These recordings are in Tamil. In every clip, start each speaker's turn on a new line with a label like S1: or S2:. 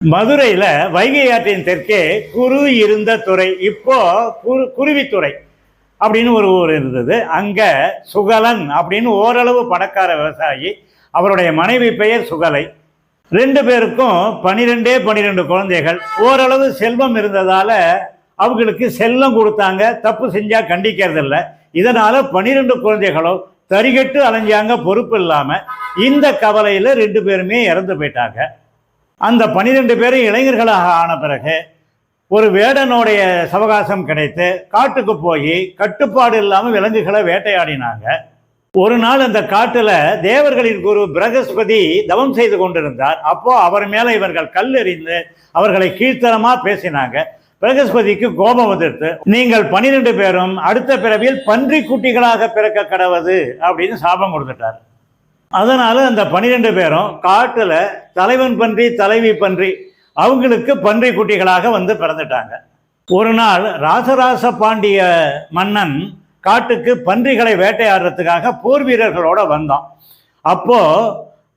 S1: மதுரையில வைகை ஆற்றின் தெற்கே குரு இருந்த துறை, இப்போ குருவித்துறை அப்படின்னு ஒரு ஊர் இருந்தது. அங்க சுகலன் அப்படின்னு ஓரளவு பணக்கார விவசாயி, அவருடைய மனைவி பெயர் சுகலை. ரெண்டு பேருக்கும் 12 குழந்தைகள். ஓரளவு செல்வம் இருந்ததால அவங்களுக்கு செல்லம் கொடுத்தாங்க, தப்பு செஞ்சா கண்டிக்கிறது இல்லை. இதனால 12 குழந்தைகளும் தரிகட்டு அலைஞ்சாங்க, பொறுப்பு இல்லாம. இந்த கவலையில ரெண்டு பேருமே இறந்து போயிட்டாங்க. அந்த 12 பேரும் இளைஞர்களாக ஆன பிறகு ஒரு வேடனுடைய சவகாசம் கிடைத்து காட்டுக்கு போய் கட்டுப்பாடு இல்லாமல் விலங்குகளை வேட்டையாடினாங்க. ஒரு நாள் அந்த காட்டுல தேவர்களின் குரு பிரகஸ்பதி தவம் செய்து கொண்டிருந்தார். அப்போ அவர் மேல இவர்கள் கல் எறிந்து அவர்களை கீழ்த்தரமா பேசினாங்க. பிரகஸ்பதிக்கு கோபம் வந்துடுத்து. நீங்கள் 12 பேரும் அடுத்த பிறவியில் பன்றி குட்டிகளாக பிறக்க கடவுது அப்படின்னு சாபம் கொடுத்துட்டார். அதனால அந்த 12 பேரும் காட்டுல தலைவன் பன்றி தலைவி பன்றி அவங்களுக்கு பன்றி குட்டிகளாக வந்து பிறந்துட்டாங்க. ஒரு நாள் ராசராச பாண்டிய மன்னன் காட்டுக்கு பன்றிகளை வேட்டையாடுறதுக்காக போர் வீரர்களோட வந்தான். அப்போ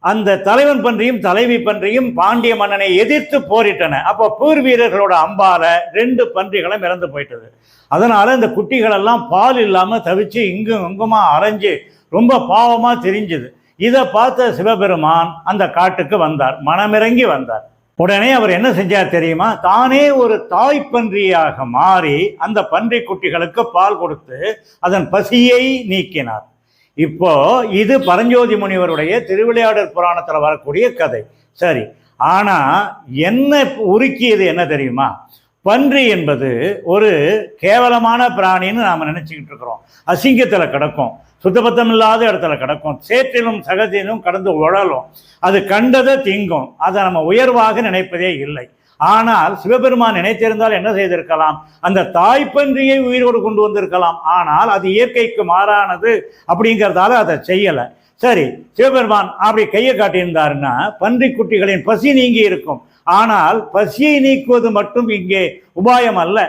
S1: அந்த தலைவன் பன்றியும் தலைவி பன்றியும் பாண்டிய மன்னனை எதிர்த்து போரிட்டன. அப்போ போர் வீரர்களோட அம்பால 2 பன்றிகளும் இறந்து போயிட்டது. அதனால இந்த குட்டிகள் எல்லாம் பால் இல்லாம தவிச்சு இங்கும் இங்குமா அரைஞ்சு ரொம்ப பாவமா தெரிஞ்சுது. இதை பார்த்த சிவபெருமான் அந்த காட்டுக்கு வந்தார், மனமிறங்கி வந்தார். உடனே அவர் என்ன செஞ்சார் தெரியுமா? தானே ஒரு தாய் பன்றியாக மாறி அந்த பன்றி குட்டிகளுக்கு பால் கொடுத்து அதன் பசியை நீக்கினார். இப்போ இது பரஞ்சோதி முனிவருடைய திருவிளையாடல் புராணத்துல வரக்கூடிய கதை. சரி, ஆனா என்ன உருக்கியது என்ன தெரியுமா? பன்றி என்பது ஒரு கேவலமான பிராணின்னு நாம் நினச்சிக்கிட்டு இருக்கிறோம். அசிங்கத்தில் கிடக்கும், சுத்தபத்தம் இல்லாத இடத்துல கிடக்கும், சேற்றிலும் சகதியிலும் கடந்து உழலும், அது கண்டதை திங்கும். அதை நம்ம உயர்வாக நினைப்பதே இல்லை. ஆனால் சிவபெருமான் நினைத்திருந்தால் என்ன செய்திருக்கலாம்? அந்த தாய்ப்பன்றியை உயிரோடு கொண்டு வந்திருக்கலாம். ஆனால் அது இயற்கைக்கு மாறானது அப்படிங்கிறதால அதை செய்யலை. சரி, சிவபெருமான் அப்படி கையை காட்டியிருந்தாருன்னா பன்றி குட்டிகளின் பசி நீங்கி இருக்கும். ஆனால் பசியை நீக்குவது மட்டும் இங்கே உபாயம் அல்ல.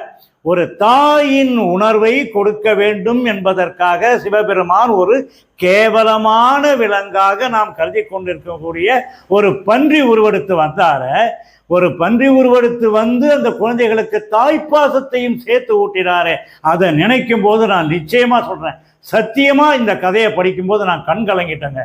S1: ஒரு தாயின் உணர்வை கொடுக்க வேண்டும் என்பதற்காக சிவபெருமான் ஒரு கேவலமான விலங்காக நாம் கருதி கொண்டிருக்கக்கூடிய ஒரு பன்றி உருவெடுத்து வந்தார. ஒரு பன்றி உருவெடுத்து வந்து அந்த குழந்தைகளுக்கு தாய்ப்பாசத்தையும் சேர்த்து ஊட்டினாரே, அதை நினைக்கும் போது நான் நிச்சயமா சொல்றேன், சத்தியமா இந்த கதையை படிக்கும்போது நான் கண் கலங்கிட்டேங்க.